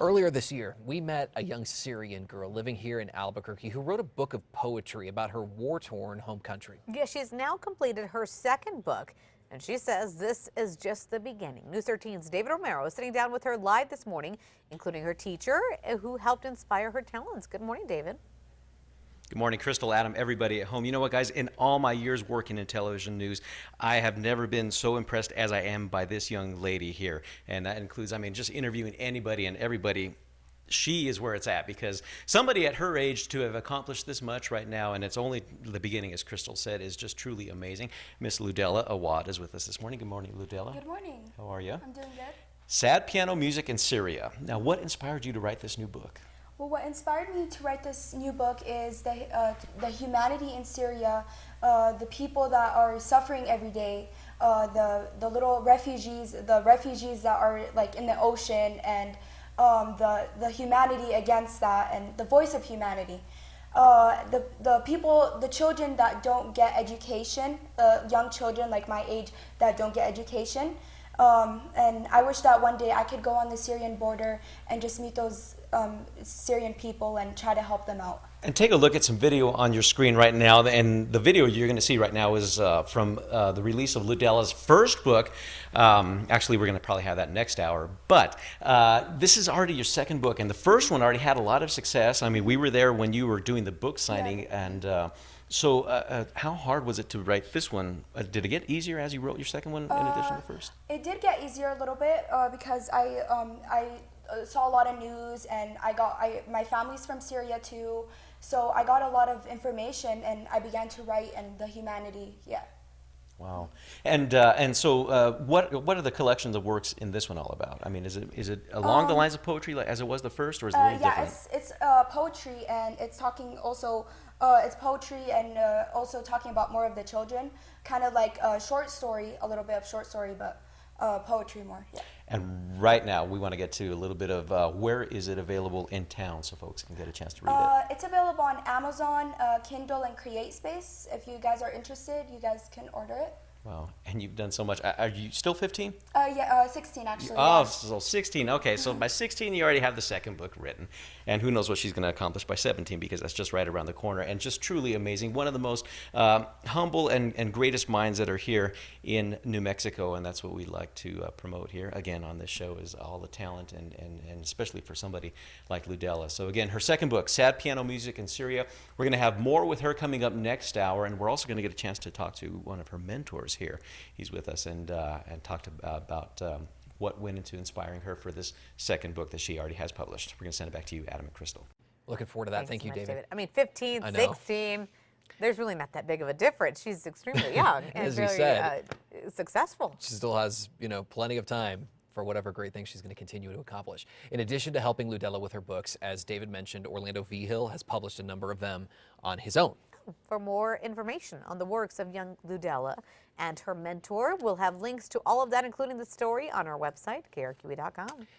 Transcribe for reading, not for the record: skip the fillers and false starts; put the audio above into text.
Earlier this year, we met a young Syrian girl living here in Albuquerque who wrote a book of poetry about her war-torn home country. Yeah, she's now completed her second book, and she says this is just the beginning. News 13's David Romero is sitting down with her live this morning, including her teacher, who helped inspire her talents. Good morning, David. Good morning, Crystal, Adam, everybody at home. You know what, guys? In all my years working in television news, I have never been so impressed as I am by this young lady here. And that includes, I mean, just interviewing anybody and everybody. She is where it's at, because somebody at her age to have accomplished this much right now, and it's only the beginning, as Crystal said, is just truly amazing. Miss Ludella Awad is with us this morning. Good morning, Ludella. Good morning. How are you? I'm doing good. Sad piano music in Syria. Now, what inspired you to write this new book? Well, what inspired me to write this new book is the humanity in Syria, the people that are suffering every day, the little refugees, the refugees that are like in the ocean, and the humanity against that, and the voice of humanity. The people, the children that don't get education, young children like my age that don't get education. And I wish that one day I could go on the Syrian border and just meet those Syrian people and try to help them out. And take a look at some video on your screen right now. And the video you're going to see right now is from the release of Ludella's first book. Actually, we're going to probably have that next hour. But this is already your second book, and the first one already had a lot of success. I mean, we were there when you were doing the book signing. Yeah. And so how hard was it to write this one? Did it get easier as you wrote your second one in addition to the first? It did get easier a little bit because I saw a lot of news, and my family's from Syria too, so I got a lot of information, and I began to write, and the humanity, yeah. Wow. And so what are the collections of works in this one all about? I mean, is it along the lines of poetry like as it was the first, or is it a little different? Yeah, it's poetry, and it's talking also, it's poetry and also talking about more of the children, kind of like a short story, a little bit of short story, but poetry more, yeah. And right now, we want to get to a little bit of where is it available in town so folks can get a chance to read it. It's available on Amazon, Kindle, and CreateSpace. If you guys are interested, you guys can order it. Wow, and you've done so much. Are you still 15? Yeah, 16 actually. Oh, yeah. so 16. Okay, so by 16 you already have the second book written. And who knows what she's going to accomplish by 17, because that's just right around the corner. And just truly amazing. One of the most humble and greatest minds that are here in New Mexico, and that's what we like to promote here, again, on this show, is all the talent, and especially for somebody like Ludella. So again, her second book, Sad Piano Music in Syria. We're going to have more with her coming up next hour, and we're also going to get a chance to talk to one of her mentors here. He's with us, and talked about what went into inspiring her for this second book that she already has published. We're going to send it back to you, Adam and Crystal. Looking forward to that. Thank you, so much, David. I mean, 15, 16, there's really not that big of a difference. She's extremely young and As very you said, successful. she still has, plenty of time for whatever great things she's going to continue to accomplish. In addition to helping Ludella with her books, as David mentioned, Orlando Vigil has published a number of them on his own. For more information on the works of young Ludella and her mentor, we'll have links to all of that, including the story, on our website, KRQE.com.